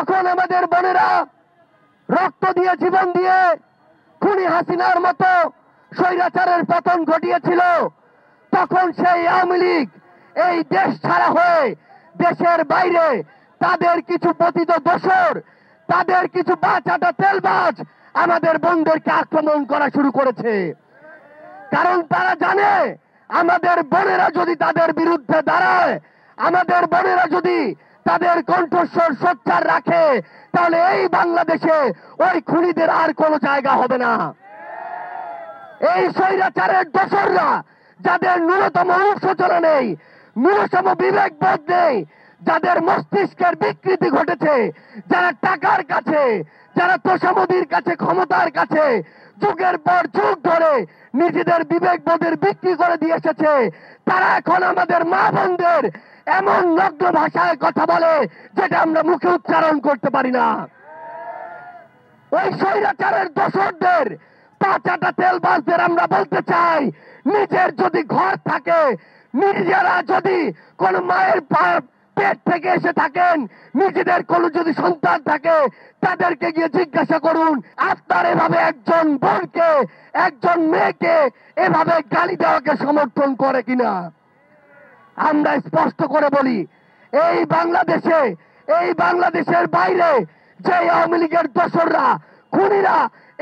যখন আমাদের বোনেরা রক্ত দিয়ে জীবন দিয়ে খুনি হাসিনার মতো স্বৈরাচারের পতন ঘটিয়েছিল, তখন সেই আওয়ামী লীগ এই দেশ ছাড়া হয়ে দেশের বাইরে তাদের কিছু পতিত দোসর, তাদের কিছু বাচাটা তেলবাজ আমাদের বোনদেরকে আক্রমণ করা শুরু করেছে। কারণ তারা জানে আমাদের বোনেরা যদি তাদের বিরুদ্ধে দাঁড়ায়, আমাদের বোনেরা যদি তাদের কণ্ঠস্বর সোচ্চার রাখে, তাহলে এই বাংলাদেশে ওই খুনিদের আর কোনো জায়গা হবে না। এই স্বৈরাচারের দোসররা, যাদের ন্যূনতম অনুশোচনা নেই, ন্যূনতম বিবেকবোধ নেই, যাদের মস্তিষ্কের বিকৃতি ঘটেছে, যারা টাকার কাছে, যারা তোষামোদির কাছে, ক্ষমতার কাছে যুগের পর যুগ ধরে নিজেদের বিবেকবোধের বিক্রি করে দিয়ে এসেছে, তারা এখন আমাদের মা বোনদের এমন নগ্ন ভাষায় কথা বলে যেটা আমরা মুখে উচ্চারণ করতে পারি না। ওই স্বৈরাচারের দোসরদের পাঁচাটা তেলবাজদের আমরা বলতে চাই, নিজের যদি ঘর থাকে, নিজেরা যদি কোন মায়ের পেট থেকে এসে থাকেন, নিজেদের কোন যদি সন্তান থাকে, তাদেরকে গিয়ে জিজ্ঞাসা করুন আপনার এভাবে একজন বোনকে, একজন মেয়েকে এভাবে গালি দেওয়াকে সমর্থন করে কিনা। আমরা স্পষ্ট করে বলি, এই বাংলাদেশে, এই বাংলাদেশের বাইরে যে আওয়ামী লীগের দোসররা, খুনিরা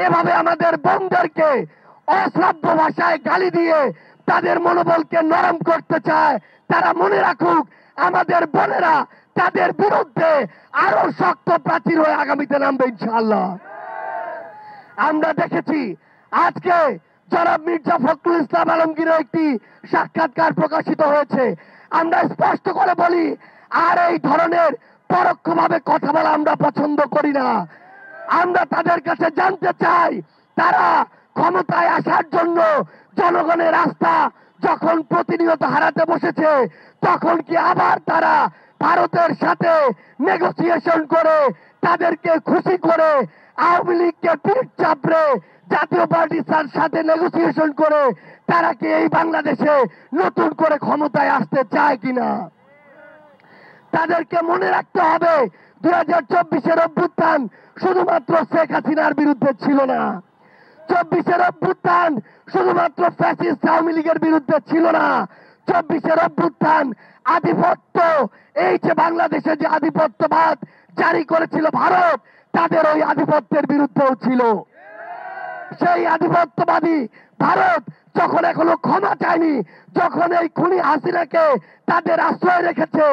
এভাবে আমাদের বোনদেরকে অশ্রাব্য ভাষায় গালি দিয়ে তাদের মনোবলকে নরম করতে চায়, তারা মনে রাখুক আমাদের বোনেরা তাদের বিরুদ্ধে আরো শক্ত প্রাচীর হয়ে আগামীতে নামবে ইনশাআল্লাহ। আমরা দেখেছি আজকে জনাব মির্জা ফখরুল ইসলাম আলমগীরের একটি সাক্ষাৎকার প্রকাশিত হয়েছে। আমরা স্পষ্ট করে বলি, আর এই ধরনের পরোক্ষভাবে কথা বলা আমরা পছন্দ করি না। আমরা তাদের কাছে জানতে চাই, তারা ক্ষমতায় আসার জন্য জনগণের আস্থা যখন প্রতিনিয়ত হারাতে বসেছে, তখন কি আবার তারা ভারতের সাথে নেগোসিয়েশন করে, তাদেরকে খুশি করে, আওয়ামী লীগকে পিঠ চাপড়ে জাতীয় পার্টির সাথে নেগোসিয়েশন করে তারা কি এই বাংলাদেশে নতুন করে ক্ষমতায় আসতে চায় কিনা? তাদেরকে মনে রাখতে হবে 2024-এর অভ্যুত্থান শুধুমাত্র শেখ হাসিনার বিরুদ্ধে ছিল না, 24-এর অভ্যুত্থান শুধুমাত্র ফ্যাসিস্ট আওয়ামী লীগের বিরুদ্ধে ছিল না, 24-এর অভ্যুত্থান আধিপত্য, এই যে বাংলাদেশে যে আধিপত্যবাদ জারি করেছিল ভারত, তাদের ওই আধিপত্যের বিরুদ্ধেও ছিল। সেই আধিপত্যবাদী ভারত যখন এখনো ক্ষমা চায়নি, যখন এই খুনি হাসিনাকে তাদের আশ্রয় রেখেছে,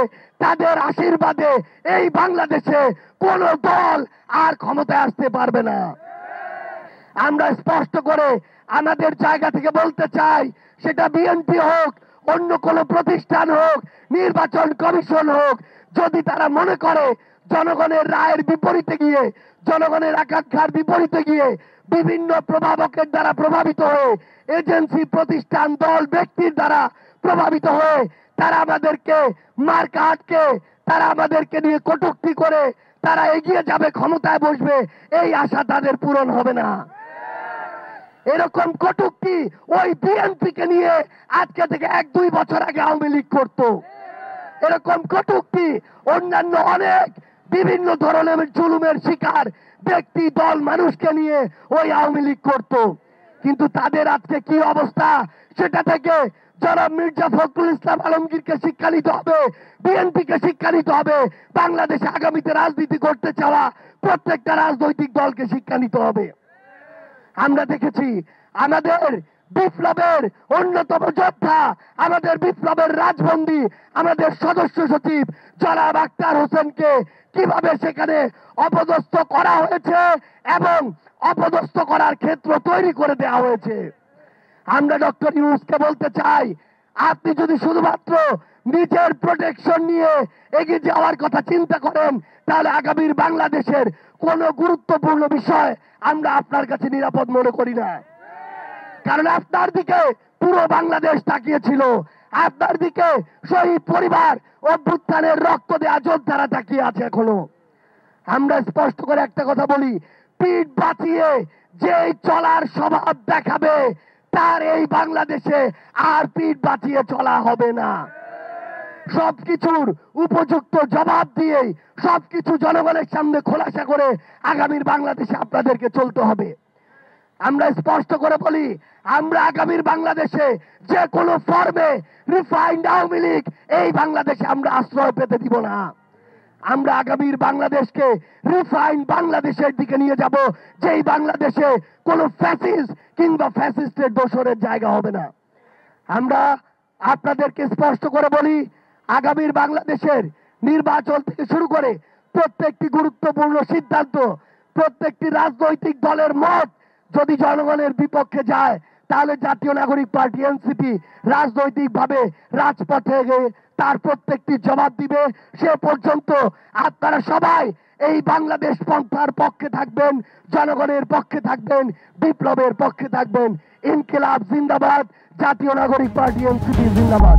তাদের আশীর্বাদে এই বাংলাদেশে কোন দল আর ক্ষমতায় আসতে পারবে না। আমরা স্পষ্ট করে আমাদের জায়গা থেকে বলতে চাই, সেটা বিএনপি হোক, অন্য কোন প্রতিষ্ঠান হোক, নির্বাচন কমিশন হোক, যদি তারা মনে করে জনগণের রায়ের বিপরীতে গিয়ে, জনগণের আকাঙ্ক্ষার বিপরীতে গিয়ে বিভিন্ন প্রভাবকের দ্বারা প্রভাবিত হয়ে, এজেন্সি, প্রতিষ্ঠান, দল, ব্যক্তির দ্বারা প্রভাবিত হয়ে তারা আমাদেরকে মার্কা আটকে, তারা আমাদেরকে নিয়ে কটূক্তি করে তারা এগিয়ে যাবে, ক্ষমতায় বসবে, এই আশা তাদের পূরণ হবে না। এরকম কটূক্তি ওই বিএনপিকে নিয়ে আজকে থেকে 1-2 বছর আগে আওয়ামী লীগ করত। এরকম কটূক্তি অন্যান্য অনেক বিভিন্ন ধরনের জুলুমের শিকার ব্যক্তি, দল, মানুষকে নিয়ে ওই আওয়ামী লীগ করত। কিন্তু তাদের আজকে কি অবস্থা, সেটা থেকে জনাব মির্জা ফখরুল ইসলাম আলমগীরকে শিক্ষা নিতে হবে, বিএনপিকে শিক্ষা নিতে হবে, বাংলাদেশে আগামীতে রাজনীতি করতে চাওয়া প্রত্যেকটা রাজনৈতিক দলকে শিক্ষা নিতে হবে। আমরা দেখেছি আমাদের বিপ্লবের অন্যতম যোদ্ধা, আমাদের বিপ্লবের রাজবন্দী, আমাদের সদস্য সচিব জনাব আক্তার হোসেনকে কিভাবে সেখানে অপদস্থ করা হয়েছে এবং অপদস্থ করার ক্ষেত্র তৈরি করে দেওয়া হয়েছে। আমরা ডক্টর ইউনূসকে বলতে চাই, আপনি যদি শুধুমাত্র নিজের প্রোটেকশন নিয়ে এগিয়ে যাওয়ার কথা চিন্তা করেন, তাহলে আগামীর বাংলাদেশের কোন গুরুত্বপূর্ণ বিষয় আমরা আপনার কাছে নিরাপদ মনে করি না। কারণ আপনার দিকে পুরো বাংলাদেশ তাকিয়েছিল, আপনার দিকে শহীদ পরিবার, অভ্যুত্থানের রক্ত দেয়া যোদ্ধারা তাকিয়ে আছে এখনো। আমরা স্পষ্ট করে একটা কথা বলি, পিঠ বাঁচিয়ে যে চলার স্বভাব দেখাবে, তার এই বাংলাদেশে আর পিঠ বাঁচিয়ে চলা হবে না। সবকিছুর উপযুক্ত জবাব দিয়ে সবকিছু জনগণের সামনে খোলাসা করে আগামীর বাংলাদেশে আপনাদেরকে চলতে হবে। আমরা স্পষ্ট করে বলি, আমরা আগামীর বাংলাদেশে যে কোনো ফর্মে রিফাইন্ড আওয়ামী লীগ এই বাংলাদেশে আমরা আশ্রয় পেতে দিব না। আমরা আগামীর বাংলাদেশকে রিফাইন বাংলাদেশের দিকে নিয়ে যাব, যেই বাংলাদেশে কোনো ফ্যাসিস্ট কিংবা ফ্যাসিস্টের দোসরের জায়গা হবে না। আমরা আপনাদেরকে স্পষ্ট করে বলি, আগামীর বাংলাদেশের নির্বাচন থেকে শুরু করে প্রত্যেকটি গুরুত্বপূর্ণ সিদ্ধান্ত, প্রত্যেকটি রাজনৈতিক দলের মত যদি জনগণের বিপক্ষে যায়, তাহলে জাতীয় নাগরিক পার্টি এনসিপি রাজনৈতিকভাবে রাজপথে গিয়ে তার প্রত্যেকটি জবাব দিবে। সে পর্যন্ত আপনারা সবাই এই বাংলাদেশ পন্থার পক্ষে থাকবেন, জনগণের পক্ষে থাকবেন, বিপ্লবের পক্ষে থাকবেন। ইনকিলাব জিন্দাবাদ, জাতীয় নাগরিক পার্টি এনসিপি জিন্দাবাদ।